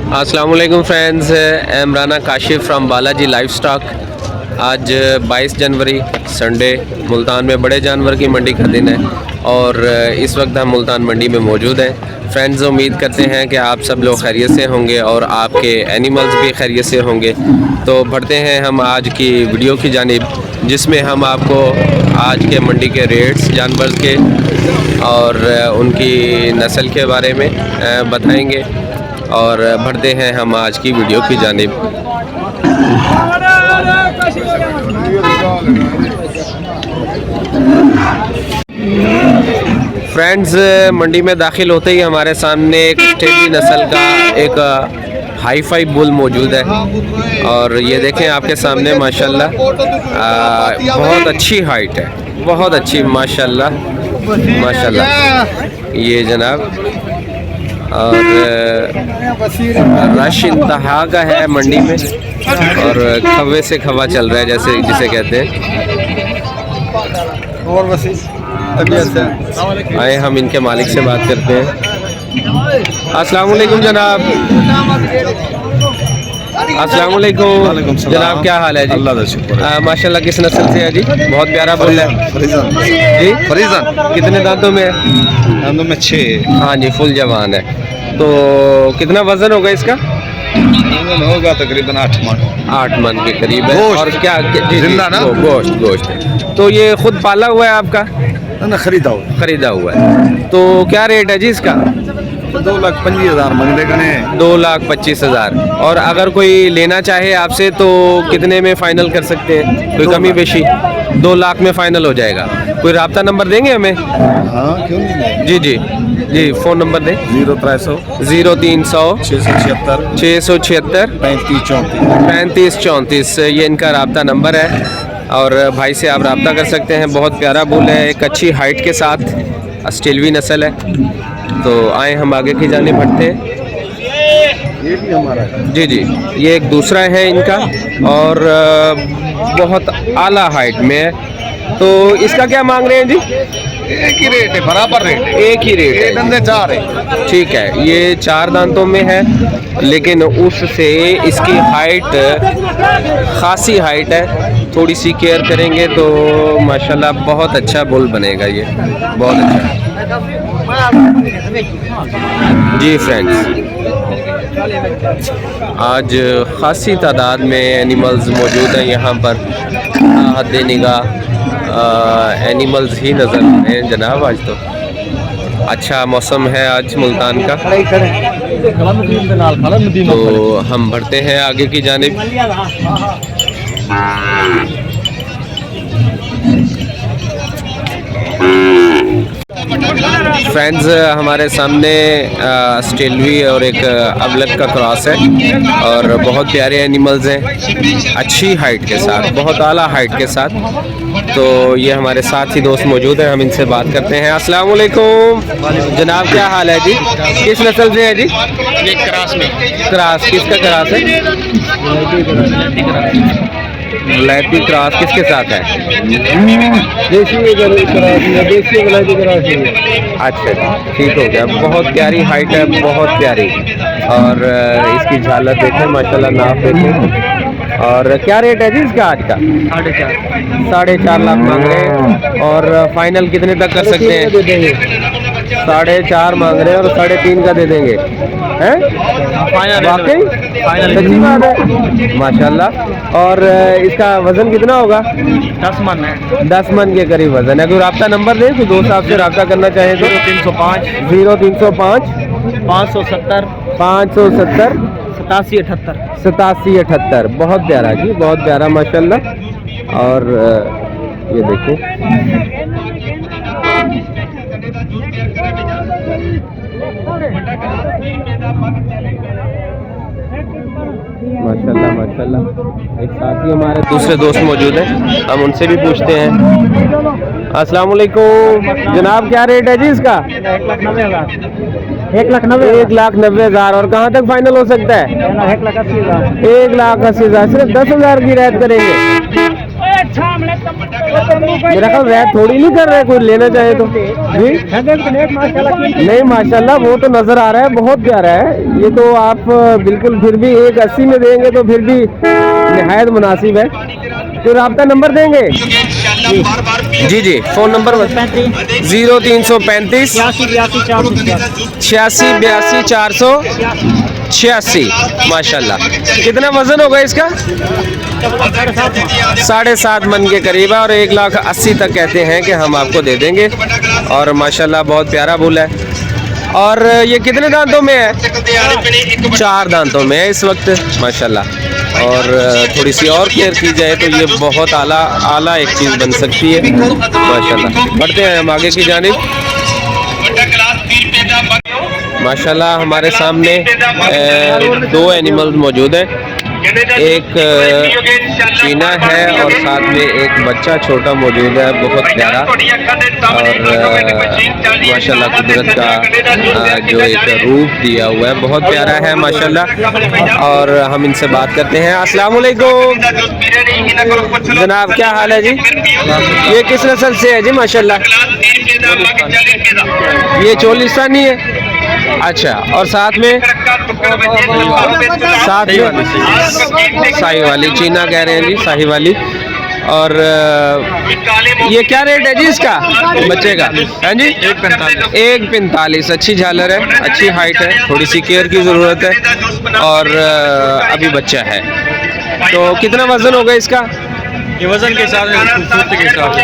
अस्सलाम वालेकुम friends, Imrana Kashif from Balaji life stock. आज 22 जनवरी संडे, मुल्तान में बड़े जानवर की मंडी का दिन है और इस वक्त हम मुल्तान मंडी में मौजूद हैं। फ्रेंड्स, उम्मीद करते हैं कि आप सब लोग खैरियत से होंगे और आपके एनिमल्स भी खैरियत से होंगे। तो बढ़ते हैं हम आज की वीडियो की जानिब, जिसमें हम आपको आज के मंडी के रेट्स जानवर के और उनकी नस्ल के बारे में बताएंगे और बढ़ते हैं हम आज की वीडियो की जानिब। फ्रेंड्स, मंडी में दाखिल होते ही हमारे सामने एक स्टेली नस्ल का एक हाई फाई बुल मौजूद है और ये देखें आपके सामने माशाल्लाह बहुत अच्छी हाइट है, बहुत अच्छी माशाल्लाह माशाल्लाह। ये जनाब और रश इंतहा का है मंडी में और खवे से खवा चल रहा है, जैसे जिसे कहते हैं। आए हम इनके मालिक से बात करते हैं। अस्सलाम वालेकुम जनाब। अस्सलाम वालेकुम जनाब, क्या हाल है जी? अल्लाह का शुक्र। माशाल्लाह, किस नस्ल से है जी? बहुत प्यारा बोल है जी। फरीजन। कितने दांतों में है? दांतों में 6। हाँ जी, फुल जवान है। तो कितना वजन होगा इसका? वजन होगा तकरीबन 8 मन। 8 मन के करीब है। और क्या जिंदा ना? गोश्त। तो ये खुद पाला हुआ है आपका? ना, खरीदा हुआ है। तो क्या रेट है जी इसका? 2,25,000 मंगने का ने। 2,25,000। और अगर कोई लेना चाहे आपसे तो कितने में फाइनल कर सकते हैं? कोई कमी बेशी? 2 लाख में फाइनल हो जाएगा। कोई राब्ता नंबर देंगे हमें? हाँ, क्यों नहीं? जी, फ़ोन नंबर दें। 0300 676 35 34। ये इनका राब्ता नंबर है और भाई से आप रब्ता कर सकते हैं। बहुत प्यारा बुल है, एक अच्छी हाइट के साथ, अस्टेलवी नस्ल है। तो आए हम आगे की जाने बढ़ते हैं। ये भी हमारा है। जी, ये एक दूसरा है इनका और बहुत आला हाइट में है। तो इसका क्या मांग रहे हैं जी? एक ही रेट है, बराबर रेट है। एक ही रेट है। दंदे 4 है। ठीक है, ये 4 दांतों में है, लेकिन उससे इसकी हाइट खासी हाइट है। थोड़ी सी केयर करेंगे तो माशाल्लाह बहुत अच्छा बुल बनेगा, ये बहुत अच्छा। जी फ्रेंड्स, आज खासी तादाद में एनिमल्स मौजूद हैं यहाँ पर। हद निगाह एनिमल्स ही नज़र आ रहे हैं जनाब। आज तो अच्छा मौसम है आज मुल्तान का। तो हम बढ़ते हैं आगे की जानिब। फ्रेंड्स, हमारे सामने स्टेलवी और एक अबलग का क्रॉस है और बहुत प्यारे एनिमल्स हैं, अच्छी हाइट के साथ, बहुत आला हाइट के साथ। तो ये हमारे साथ ही दोस्त मौजूद हैं, हम इनसे बात करते हैं। अस्सलाम वालेकुम जनाब, क्या हाल है जी? किस नस्ल से है जी? ये क्रास में। क्रास किसका क्रास है? वलायती क्रॉस किसके साथ है? अच्छा, ठीक हो गया। बहुत प्यारी हाइट है, बहुत प्यारी। और इसकी झालर देखें माशाल्लाह, नाप देखें। और क्या रेट है जी इसका आज का? 4.5 लाख मांग रहे हैं और फाइनल कितने तक कर सकते हैं? 4.5 मांग रहे हैं और 3.5 का दे देंगे हैं? वाकई सच्ची बात है माशाल्लाह। और इसका वजन कितना होगा? 10 मन है। 10 मन के करीब वजन है। कोई राब्ता नंबर दें तो दोस्त आपसे राब्ता करना चाहें तो? 0305 570 570 8778। 8778। बहुत प्यारा जी, बहुत प्यारा माशाल्लाह। और ये देखो माशाल्लाह माशाल्लाह। एक साथी हमारे दूसरे दोस्त मौजूद हैं, हम उनसे भी पूछते हैं। अस्सलाम वालेकुम जनाब, क्या रेट है जी इसका? 1,90,000। और कहाँ तक फाइनल हो सकता है? 1,80,000। 1,80,000। सिर्फ 10,000 की रियायत करेंगे? मेरा ख्याल रेट थोड़ी नहीं कर रहे, कोई लेना चाहे तो जी। नहीं माशाल्लाह वो तो नजर आ रहा है, बहुत प्यारा है ये तो। आप बिल्कुल फिर भी 180 में देंगे तो फिर भी निहायत मुनासिब है। तो राब्ता नंबर देंगे जी जी, फ़ोन नंबर 0335 86 82 486। माशाल्लाह, कितना वजन होगा इसका? 7.5 मन के करीब है और 1,80,000 तक कहते हैं कि हम आपको दे देंगे। और माशाल्लाह बहुत प्यारा बुल है। और ये कितने दांतों में है? 4 दांतों में है इस वक्त माशाल्लाह। और थोड़ी सी और केयर की जाए तो ये बहुत आला एक चीज़ बन सकती है माशाल्लाह। बढ़ते हैं हम आगे की जानिब। माशाल्लाह हमारे सामने 2 एनिमल्स मौजूद हैं, एक चीना है और साथ में एक बच्चा छोटा मौजूद है, बहुत प्यारा। और माशाल्लाह कुदरत का जो एक रूप दिया हुआ है बहुत प्यारा है माशाल्लाह। और हम इनसे बात करते हैं। अस्सलाम वालेकुम जनाब, क्या हाल है जी? ये किस नस्ल से है जी? माशाल्लाह ये चोलिस्तानी है। अच्छा, और साथ में शाही वाली चीना कह रहे हैं जी, शाही वाली। और ये क्या रेट है जी इसका बच्चे का? हाँ जी 1,45। अच्छी झालर है, अच्छी हाइट है, थोड़ी सी केयर की ज़रूरत है और अभी बच्चा है। तो कितना वज़न होगा इसका? ये वजन के हिसाब से, खूबसूरती के हिसाब से।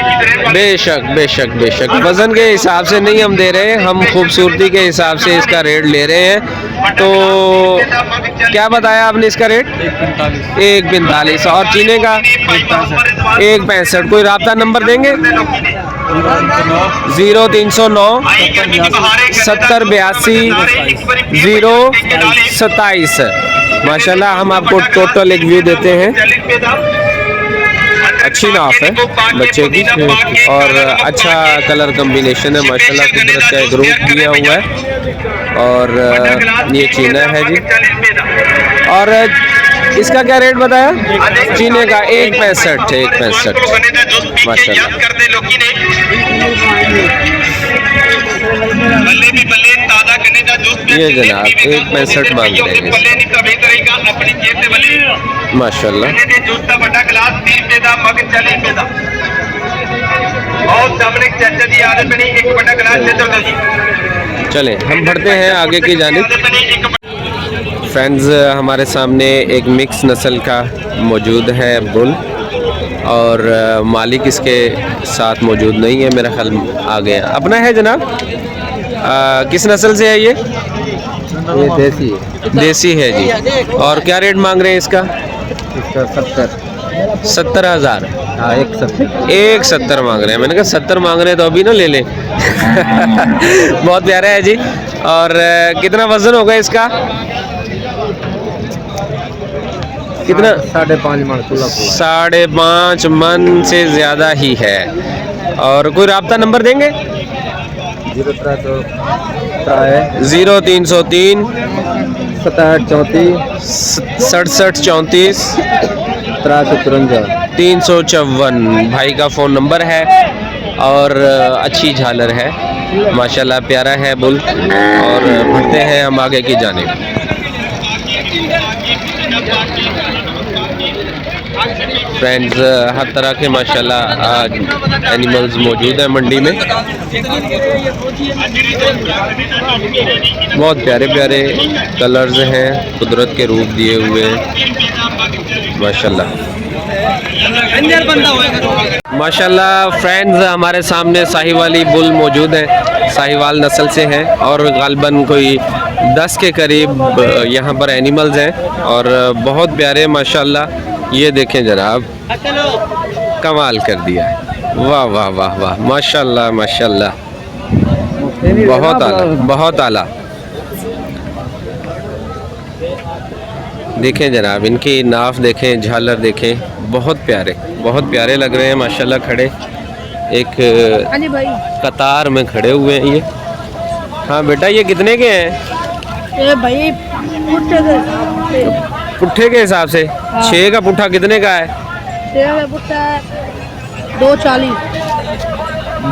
बेशक बेशक बेशक, वज़न के हिसाब से नहीं हम दे रहे हैं, हम खूबसूरती के हिसाब से इसका रेट ले रहे हैं। तो क्या बताया आपने इसका रेट? 1,45। और चीने का 1,65। कोई राब्ता नंबर देंगे? 0309 70 82 027। माशाल्लाह हम आपको टोटल एक व्यू देते हैं। अच्छी नाफ है बच्चे की और अच्छा कलर कम्बिनेशन है माशाल्लाह, कुदरत का एक रूप दिया हुआ है। और ये चीना है जी। और इसका क्या रेट बताया? चीने का 1,65 है, 1,65 माशाल्लाह। ये जनाब 1,65 मांग रहे हैं माशाल्लाह। चलें हम बढ़ते हैं आगे की जानिब। फ्रेंड्स हमारे सामने एक मिक्स नस्ल का मौजूद है बुल, और मालिक इसके साथ मौजूद नहीं है, मेरा ख्याल आ गया। अपना है जनाब? किस नस्ल से है ये? देसी है जी। और क्या रेट मांग रहे हैं इसका? 70,000। 1,70 मांग रहे हैं। मैंने कहा 70 मांग रहे हैं तो अभी ना ले लें। बहुत प्यारा है जी। और कितना वजन होगा इसका? कितना? 5.5 मन। 5.5 मन से ज़्यादा ही है। और कोई राब्ता नंबर देंगे? 0303 67 34 67 354 भाई का फ़ोन नंबर है। और अच्छी झालर है माशाल्लाह, प्यारा है बुल। और बढ़ते हैं हम आगे की जानिब। फ्रेंड्स हर तरह के माशाल्लाह आज एनिमल्स मौजूद हैं मंडी में। बहुत प्यारे प्यारे कलर्स हैं, कुदरत के रूप दिए हुए माशाल्लाह। माशाल्लाह फ्रेंड्स हमारे सामने साहिवाली बुल मौजूद हैं, साहिवाल नस्ल से हैं और गालबन कोई 10 के करीब यहाँ पर एनिमल्स हैं और बहुत प्यारे माशाल्लाह। ये देखें जनाब, कमाल कर दिया। वाह वाह वाह वाह, माशाल्लाह माशाल्लाह, बहुत आला बहुत आला। देखें जनाब, इनकी नाफ देखें, झालर देखें, बहुत प्यारे लग रहे हैं माशाल्लाह। खड़े एक कतार में खड़े हुए हैं ये। हाँ बेटा, ये कितने के हैं? ये भाई पुट्ठे के हिसाब से 6 का पुट्ठा कितने का है? 6 का पुट्ठा 240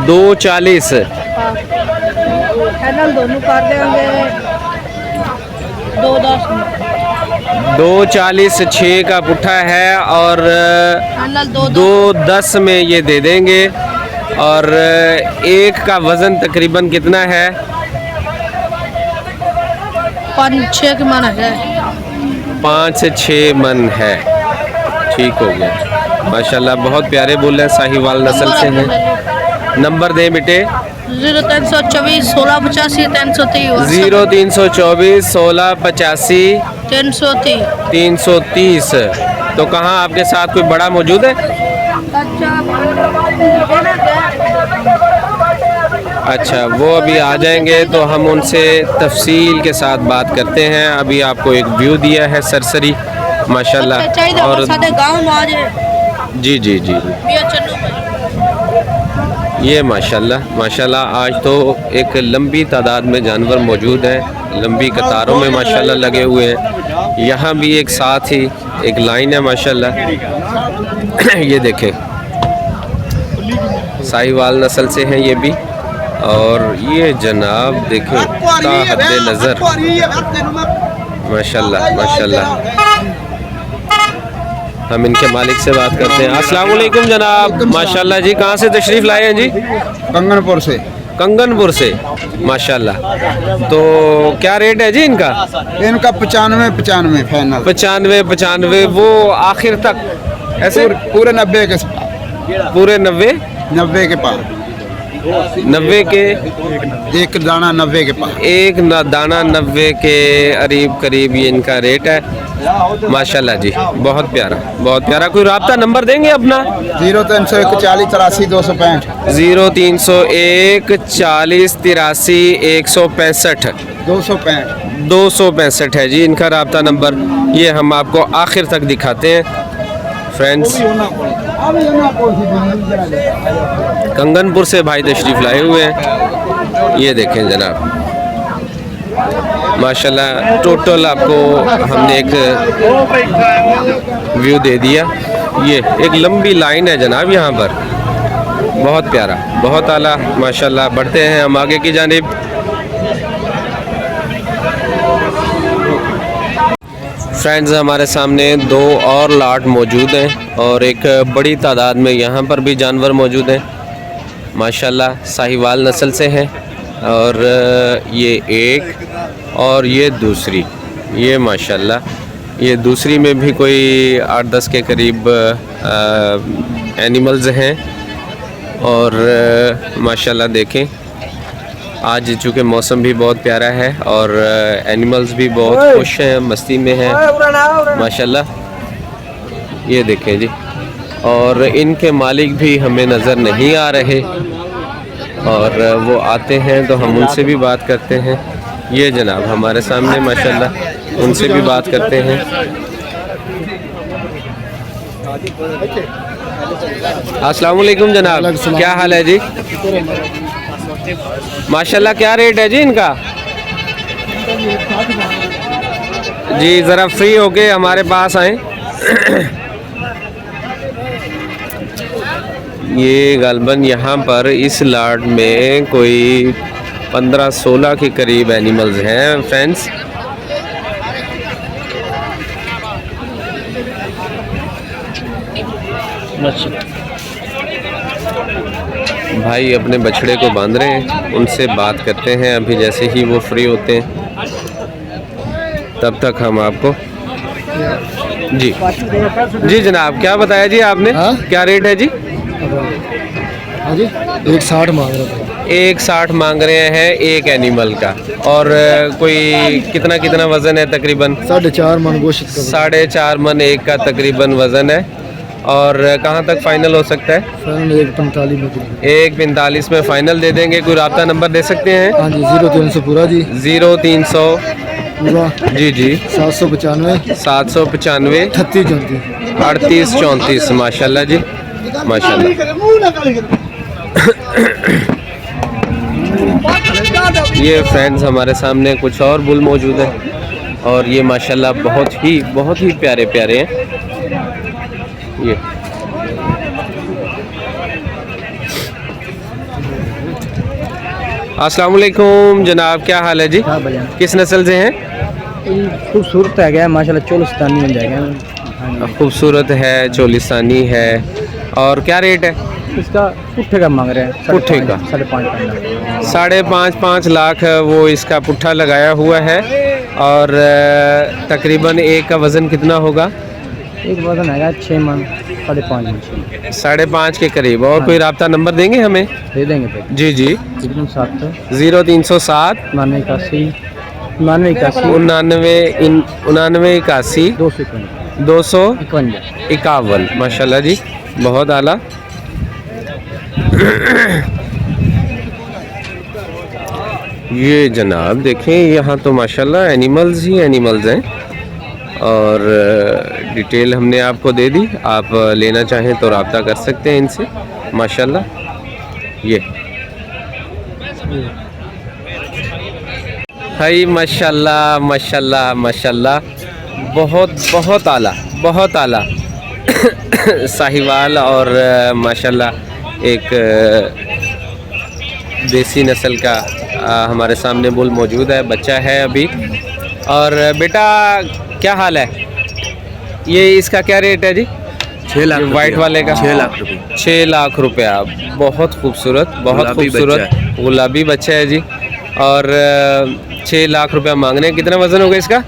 240। फाइनल दोनों कर देंगे 210 में। 240 6 का पुट्ठा है और फाइनल 210 में ये दे देंगे। और एक का वज़न तकरीबन कितना है? 5-6 के मन है। 5 से 6 मन है। ठीक हो गया माशाल्लाह, बहुत प्यारे बोल रहे हैं, साहिवाल नस्ल से हैं। नंबर दें बेटे। 0324 1685 330 0324 1685 330। 330। तो कहाँ आपके साथ कोई बड़ा मौजूद है? अच्छा, वो अभी आ जाएंगे तो हम उनसे तफसील के साथ बात करते हैं। अभी आपको एक व्यू दिया है सरसरी माशाल्लाह। और जी जी जी ये माशाल्लाह माशाल्लाह, आज तो एक लंबी तादाद में जानवर मौजूद हैं, लंबी कतारों में माशाल्लाह लगे हुए हैं। यहाँ भी एक साथ ही एक लाइन है माशाल्लाह। ये देखें, साहिवाल नस्ल से हैं ये भी। और ये जनाब देखें हद्दे नज़र माशाल्लाह माशाल्लाह। हम इनके मालिक से बात करते हैं। अस्सलाम वालेकुम जनाब, माशाल्लाह जी। कहाँ से तशरीफ़ लाए हैं जी? कंगनपुर से। कंगनपुर से माशाल्लाह। तो क्या रेट है जी इनका? इनका 95 फाइनल। 95 वो आखिर तक ऐसे पूरे 90 के पूरे 90 के पार। 90 के एक दाना 90 के पार। एक दाना 90 के करीब ये इनका रेट है माशाल्लाह जी। बहुत प्यारा बहुत प्यारा। कोई राब्ता नंबर देंगे अपना? 0301 40 83 265। 0301 40 83 165 265 है जी इनका राब्ता नंबर। ये हम आपको आखिर तक दिखाते हैं फ्रेंड्स। कंगनपुर से भाई तशरीफ़ लाए हुए हैं। ये देखें जनाब माशाल्लाह, टोटल आपको हमने एक व्यू दे दिया। ये एक लंबी लाइन है जनाब यहाँ पर, बहुत प्यारा बहुत आला माशाल्लाह। बढ़ते हैं हम आगे की जानिब। फ्रेंड्स, हमारे सामने 2 और लाट मौजूद हैं और एक बड़ी तादाद में यहाँ पर भी जानवर मौजूद हैं माशाल्लाह। साहिवाल नस्ल से हैं और ये एक और ये दूसरी, ये माशाल्लाह ये दूसरी में भी कोई 8-10 के करीब एनिमल्स हैं। और माशाल्लाह देखें, आज चूँकि मौसम भी बहुत प्यारा है और एनिमल्स भी बहुत खुश हैं, मस्ती में हैं माशाल्लाह। ये देखें जी, और इनके मालिक भी हमें नज़र नहीं आ रहे और वो आते हैं तो हम उनसे भी बात करते हैं। ये जनाब हमारे सामने माशाल्लाह, उनसे भी बात करते हैं। अस्सलाम वालेकुम जनाब, क्या हाल है जी? माशाल्लाह, क्या रेट है जी इनका? जी ज़रा फ्री होके हमारे पास आएँ। ये गालबन यहाँ पर इस लाट में कोई 15-16 के करीब एनिमल्स हैं फ्रेंड्स। भाई अपने बछड़े को बांध रहे हैं, उनसे बात करते हैं अभी जैसे ही वो फ्री होते हैं। तब तक हम आपको जी जी जनाब, क्या बताया जी आपने? क्या रेट है जी? 160 मांग रहे हैं। 160 मांग रहे हैं एक एनिमल का। और कोई कितना वज़न है तकरीबन? 4.5 मन गोश्त का। 4.5 मन एक का तकरीबन वज़न है। और कहाँ तक फ़ाइनल हो सकता है? फाइनल 145 में। 145 में फ़ाइनल दे देंगे। कोई राब्ता नंबर दे सकते हैं? हाँ जी, 0300 पूरा जी। 0300 पूरा जी जी 795 795 38 34 माशाल्लाह जी माशाल्लाह। ये फ्रेंड्स हमारे सामने कुछ और बुल मौजूद है और ये माशाल्लाह बहुत ही प्यारे हैं। ये अस्सलाम वालेकुम जनाब, क्या हाल है जी? हाँ भैया, किस नस्ल से हैं? खूबसूरत है गया माशाल्लाह, चोलिस्तानी मिल जाएगा। हाँ जी। खूबसूरत है, चोलिस्तानी है। और क्या रेट है इसका पुट्ठे का मांग रहे हैं, पुट्ठे का? 5.5 5.5 लाख वो इसका पुट्ठा लगाया हुआ है। और तकरीबन एक का वज़न कितना होगा? एक वजन है 6 मन 5.5 मन 5.5 के करीब। और कोई रब्ता नंबर देंगे हमें? दे देंगे भाई। जी जी। 7 0307 99 81 99 81 251 माशाल्लाह जी, बहुत आला। ये जनाब देखें, यहाँ तो माशाल्लाह एनिमल्स ही एनिमल्स हैं। और डिटेल हमने आपको दे दी, आप लेना चाहें तो रब्ता कर सकते हैं इनसे माशाल्लाह। ये भाई माशाल्लाह माशाल्लाह माशाल्लाह, बहुत बहुत आला, बहुत आला साहिवाल। और माशाल्लाह एक देसी नस्ल का हमारे सामने बुल मौजूद है, बच्चा है अभी। और बेटा क्या हाल है? ये इसका क्या रेट है जी? 6 लाख वाइट वाले का 6 लाख रुपये। 6 लाख रुपया। बहुत खूबसूरत, बहुत गुलाबी खूबसूरत गुलाबी बच्चा है जी। और 6 लाख रुपया मांग रहे हैं। कितना वज़न होगा इसका?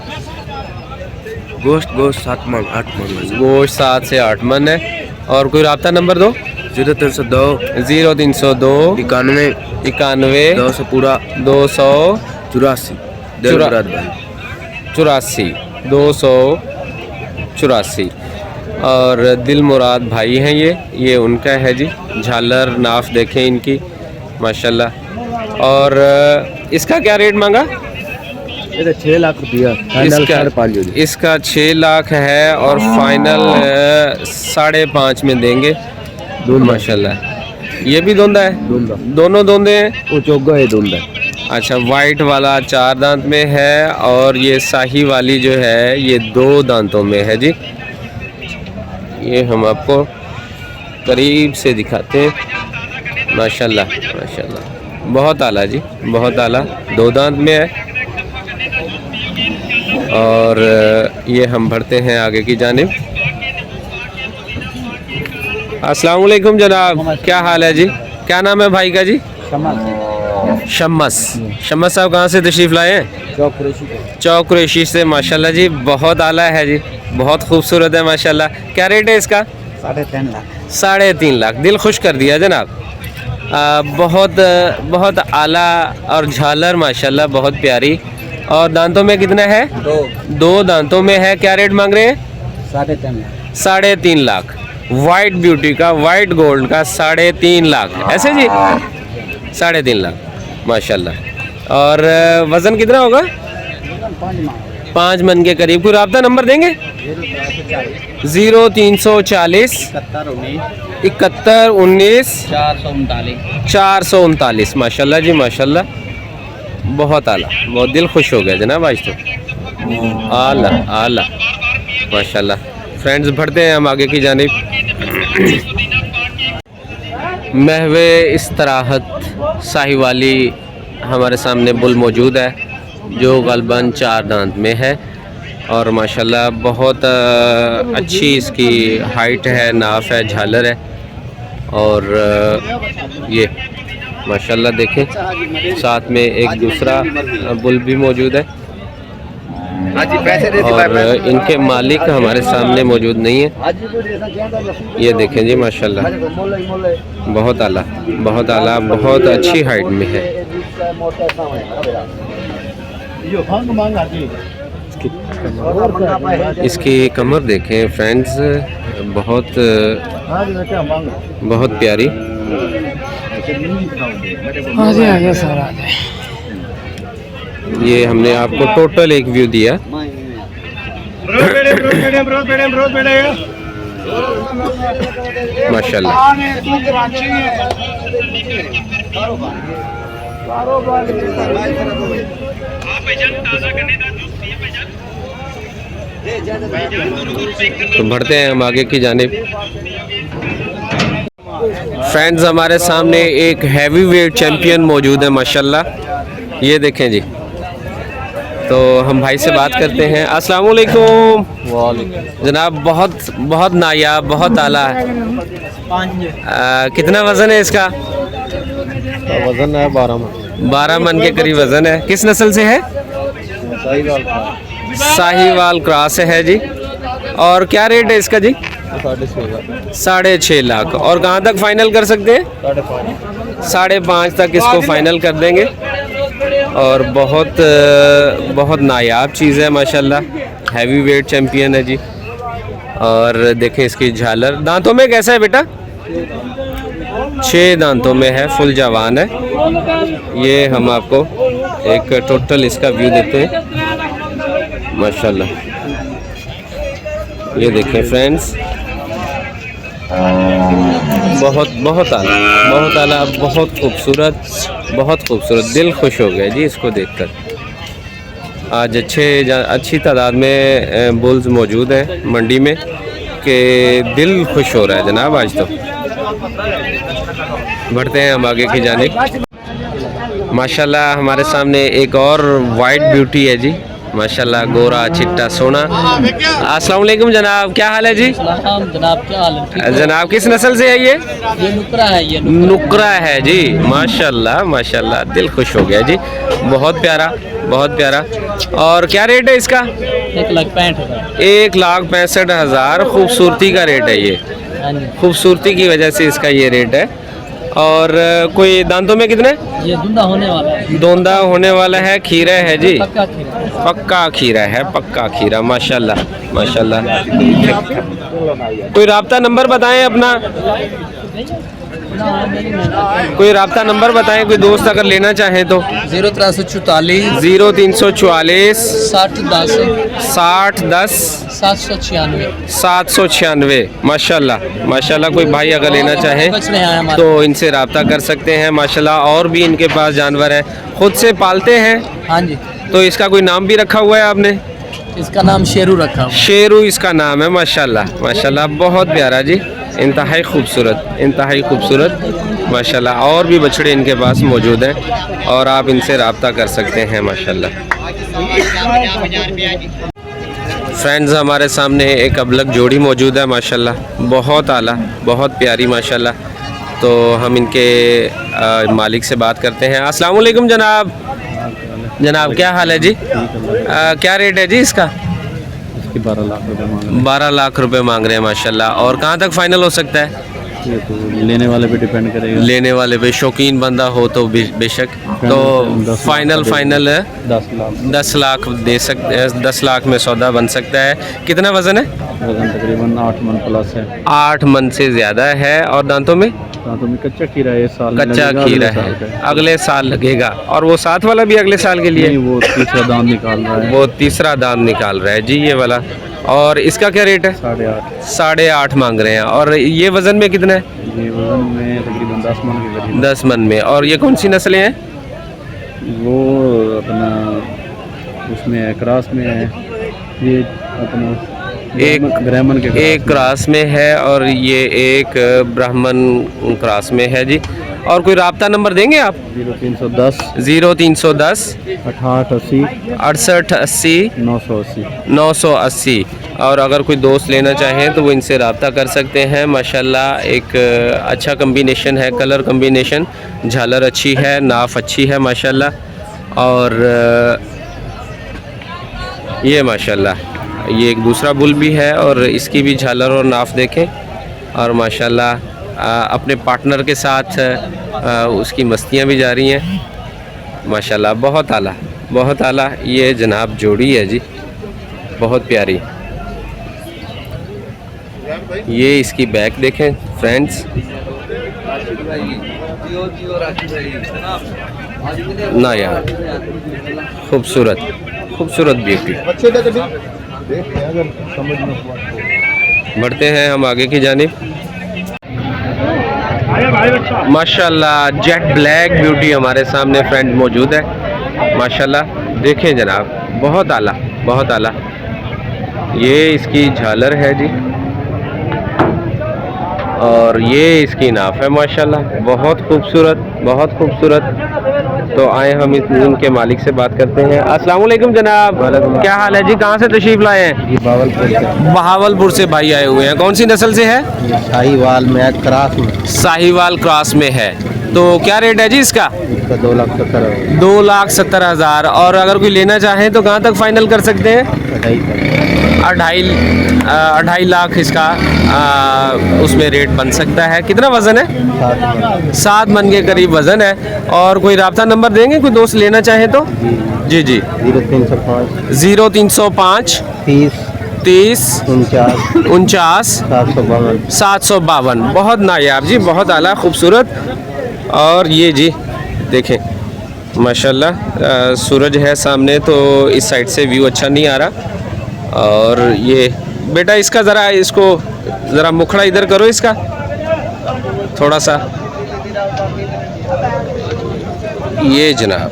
गोश्त 7 मन 8 मन। गोश्त 7 से 8 मन है। और कोई रब्ता नंबर दो। 0302 0302 91 91 200 पूरा 284 दिलमुराद भाई 284। और दिल मुराद भाई हैं ये उनका है जी। झालर नाफ देखें इनकी माशाल्लाह। और इसका क्या रेट मांगा? ये 6 लाख रुपया इसका 6 लाख है और फाइनल 5.5 में देंगे माशाल्लाह। ये भी धुंधा है? दोनों धुंधे हैं। वो चौगा है दूंदा। अच्छा, वाइट वाला 4 दांत में है और ये शाही वाली जो है ये 2 दांतों में है जी। ये हम आपको करीब से दिखाते हैं माशाल्लाह माशाल्लाह, बहुत आला जी, बहुत आला। 2 दांत में है। और ये हम बढ़ते हैं आगे की जानिब। अस्सलाम वालेकुम जनाब, क्या हाल है जी? क्या नाम है भाई का जी? शम्मस साहब कहाँ से तशरीफ़ लाए हैं? चौक कुरैशी से माशाल्लाह जी, बहुत आला है जी, बहुत खूबसूरत है माशाल्लाह। क्या रेट है इसका? 3.5 लाख। 3.5 लाख। दिल खुश कर दिया जनाब। बहुत बहुत आला और झालर माशाल्लाह, बहुत प्यारी। और दांतों में कितना है? 2 दांतों में है। क्या रेट मांग रहे हैं? 3.5 लाख। 3.5 लाख। वाइट ब्यूटी का, वाइट गोल्ड का 3.5 लाख ऐसे जी। 3.5 लाख माशाल्लाह। और वज़न कितना होगा? 5 मन के करीब। कोई रब्ता नंबर देंगे? 0340 71 19 439 माशाल्लाह जी माशाल्लाह, बहुत आला, बहुत दिल खुश हो गया जनाब आज तो। आला आला माशाल्लाह। फ्रेंड्स बढ़ते हैं हम आगे की जानिब। महवे इस्तराहत साहिवाली हमारे सामने बुल मौजूद है जो गलबन 4 दांत में है। और माशाल्लाह बहुत अच्छी इसकी हाइट है, नाफ है, झालर है। और ये माशाल्लाह देखें, साथ में एक दूसरा बुल भी मौजूद है। और इनके मालिक हमारे सामने मौजूद नहीं है। ये देखें जी माशाल्लाह, बहुत आला, बहुत आला, बहुत अच्छी हाइट में है। इसकी कमर देखें फ्रेंड्स, बहुत बहुत प्यारी। ये हमने आपको टोटल एक व्यू दिया। माशाल्लाह। तो बढ़ते हैं हम आगे की जानिब। फ्रेंड्स हमारे सामने एक हैवी वेट चैंपियन मौजूद है माशाल्लाह। ये देखें जी, तो हम भाई से बात करते हैं। अस्सलाम वालेकुम जनाब, बहुत नायाब, बहुत आला है। कितना वज़न है इसका? वजन है 12 मन। 12 मन के करीब वज़न है। किस नस्ल से है? साहिवाल क्रॉस है जी। और क्या रेट है इसका जी? 6.5 लाख। और कहाँ तक फाइनल कर सकते हैं? 5.5 तक इसको फाइनल कर देंगे। और बहुत नायाब चीज़ है माशाल्लाह, हैवी वेट चैंपियन है जी। और देखें इसकी झालर, दांतों में कैसा है बेटा? 6 दांतों में है, फुल जवान है। ये हम आपको एक टोटल इसका व्यू देते हैं माशाल्लाह। ये देखें फ्रेंड्स, बहुत आला, बहुत खूबसूरत, दिल खुश हो गया जी इसको देखकर। आज अच्छी तादाद में बुल्स मौजूद हैं मंडी में कि दिल खुश हो रहा है जनाब आज तो। बढ़ते हैं हम आगे की जानिब। माशाल्लाह हमारे सामने एक और वाइट ब्यूटी है जी माशाल्लाह, गोरा चिट्टा सोना। अस्सलाम वालेकुम जनाब, क्या हाल है जी? जनाब क्या हाल है? जनाब किस नस्ल से है ये? नुकरा है, ये नुकरा है जी। माशाल्लाह दिल खुश हो गया जी, बहुत प्यारा। और क्या रेट है इसका? 1,65,000। 1,65,000। खूबसूरती का रेट है ये, खूबसूरती की वजह से इसका ये रेट है। और कोई दांतों में कितने? ये धुंधा होने वाला है। दोंदा होने वाला है, खीरा है जी, पक्का खीरा। पक्का खीरा माशाल्लाह। कोई राब्ता नंबर बताएं अपना, कोई राब्ता नंबर बताएं, कोई दोस्त अगर लेना चाहें तो। 0344 0344 60 10 60 10 796। 796 माशाल्लाह। कोई भाई अगर लेना चाहें तो इनसे रब्ता कर सकते हैं माशाल्लाह। और भी इनके पास जानवर हैं, खुद से पालते हैं। हाँ जी। तो इसका कोई नाम भी रखा हुआ है आपने? इसका नाम शेरू रखा हुआ। शेरू इसका नाम है माशाल्लाह। बहुत प्यारा जी, इंतहाई खूबसूरत माशाल्लाह। और भी बछड़े इनके पास मौजूद हैं और आप इनसे रब्ता कर सकते हैं माशाल्लाह। फ्रेंड्स हमारे सामने एक अबलग जोड़ी मौजूद है माशाल्लाह, बहुत आला, बहुत प्यारी माशाल्लाह। तो हम इनके मालिक से बात करते हैं। अस्सलाम वालेकुम जनाब, क्या हाल है जी? क्या रेट है जी इसका? 12 लाख रुपए मांग रहे हैं माशाल्लाह। और कहाँ तक फाइनल हो सकता है? ये तो लेने वाले पे डिपेंड करेगा। लेने वाले पे शौकीन बंदा हो तो बेशक, तो फाइनल 10 लाख दे सकते हैं। 10 लाख में सौदा बन सकता है। कितना वज़न है? वजन तकरीबन 8 मन प्लस है। 8 मन से ज़्यादा है। और दांतों में? दांतों में कच्चा खीरा है, कच्चा खीरा है, अगले साल लगेगा। और वो साथ वाला भी अगले साल के लिए? वो तीसरा दांत निकाल रहा है। वो तीसरा दांत निकाल रहा है जी, ये वाला। और इसका क्या रेट है? 8.5। 8.5 मांग रहे हैं। और ये वज़न में कितना है? ये वजन में तकरीबन 10 मन के करीब। 10 मन में। और ये कौन सी नस्लें हैं? वो अपना उसमें है, क्रॉस में है। ये अपना ब्राह्मण के एक क्रॉस में है और ये एक ब्राह्मण क्रॉस में है जी। और कोई राब्ता नंबर देंगे आप? 0310 6880 68 80 980 980। 980। और अगर कोई दोस्त लेना चाहें तो वो इनसे रब्ता कर सकते हैं माशाल्लाह। एक अच्छा कम्बिनेशन है, कलर कम्बिनेशन, झालर अच्छी है, नाफ अच्छी है माशाल्लाह। और ये माशाल्लाह ये एक दूसरा बुल भी है और इसकी भी झालर और नाफ देखें। और माशाल्लाह अपने पार्टनर के साथ उसकी मस्तियाँ भी जा रही हैं माशाल्लाह। बहुत आला ये जनाब जोड़ी है जी, बहुत प्यारी। ये इसकी बैक देखें फ्रेंड्स, ना यार खूबसूरत ब्यूटी। बढ़ते हैं हम आगे की जानिब। माशाल्लाह जेट ब्लैक ब्यूटी हमारे सामने फ्रेंड मौजूद है माशाल्लाह। देखें जनाब, बहुत आला ये इसकी झालर है जी। और ये इसकी नाफ है माशाल्लाह, बहुत खूबसूरत। तो आए हम इनके मालिक से बात करते हैं। अस्सलाम वालेकुम जनाब, क्या हाल है जी? कहाँ से तशरीफ लाए हैं? ये बावलपुर से बहावलपुर से भाई आए हुए हैं। कौन सी नस्ल से है? साहिवाल में है, क्रास में। साहिवाल क्रॉस में है। तो क्या रेट है जी इसका? इसका 2,70,000। 2,70,000। और अगर कोई लेना चाहे तो कहाँ तक फाइनल कर सकते हैं? 2.5 लाख इसका उसमें रेट बन सकता है। कितना वज़न है? 7 मन के करीब वज़न है। और कोई राब्ता नंबर देंगे, कोई दोस्त लेना चाहे तो? जी 0305 0305 30 49 752। बहुत नायाब जी, बहुत आला खूबसूरत। और ये जी देखें माशाल्लाह, सूरज है सामने तो इस साइड से व्यू अच्छा नहीं आ रहा। और ये बेटा इसका ज़रा मुखड़ा इधर करो इसका थोड़ा सा। ये जनाब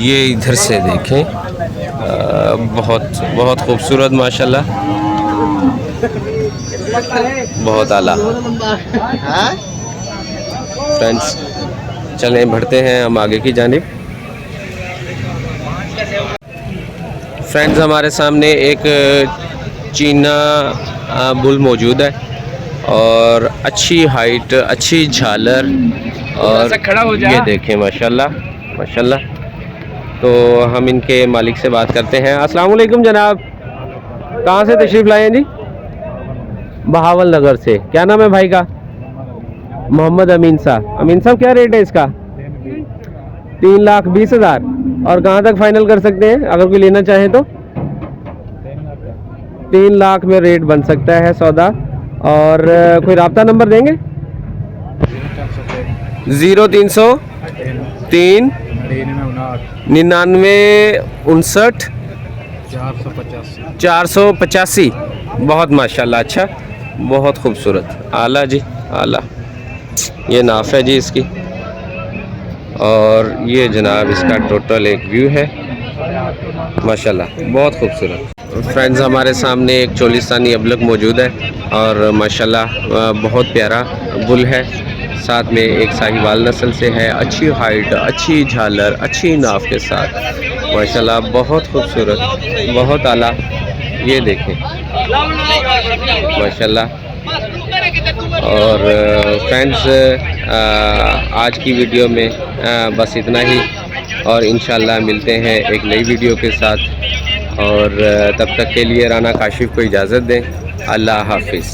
ये इधर से देखें, बहुत खूबसूरत माशाल्लाह, बहुत आला। फ्रेंड्स चलें बढ़ते हैं हम आगे की जानिब। फ्रेंड्स हमारे सामने एक चीना बुल मौजूद है और अच्छी हाइट, अच्छी झालर। और ये देखें माशाल्लाह। तो हम इनके मालिक से बात करते हैं। अस्सलाम वालेकुम जनाब, कहाँ से तशरीफ़ लाए हैं जी? बहावल नगर से। क्या नाम है भाई का? मोहम्मद अमीन साहब क्या रेट है इसका? 3,20,000। और कहाँ तक फाइनल कर सकते हैं अगर कोई लेना चाहे तो? 3 लाख में रेट बन सकता है सौदा। और कोई राब्ता नंबर देंगे? 0303 9959 485। बहुत माशाल्लाह, अच्छा, बहुत खूबसूरत, आला जी आला। ये नाफ है जी इसकी। और ये जनाब इसका टोटल एक व्यू है माशाल्लाह, बहुत खूबसूरत। फ्रेंड्स हमारे सामने एक चोलिस्तानी अबलग मौजूद है और माशाल्लाह बहुत प्यारा बुल है। साथ में एक साहिवाल नस्ल से है, अच्छी हाइट, अच्छी झालर, अच्छी नाफ के साथ माशाल्लाह, बहुत खूबसूरत, बहुत आला। ये देखें माशाल्लाह। और फ्रेंड्स आज की वीडियो में बस इतना ही, और इंशाल्लाह मिलते हैं एक नई वीडियो के साथ। और तब तक के लिए राना काशिफ को इजाज़त दें। अल्लाह हाफिज़।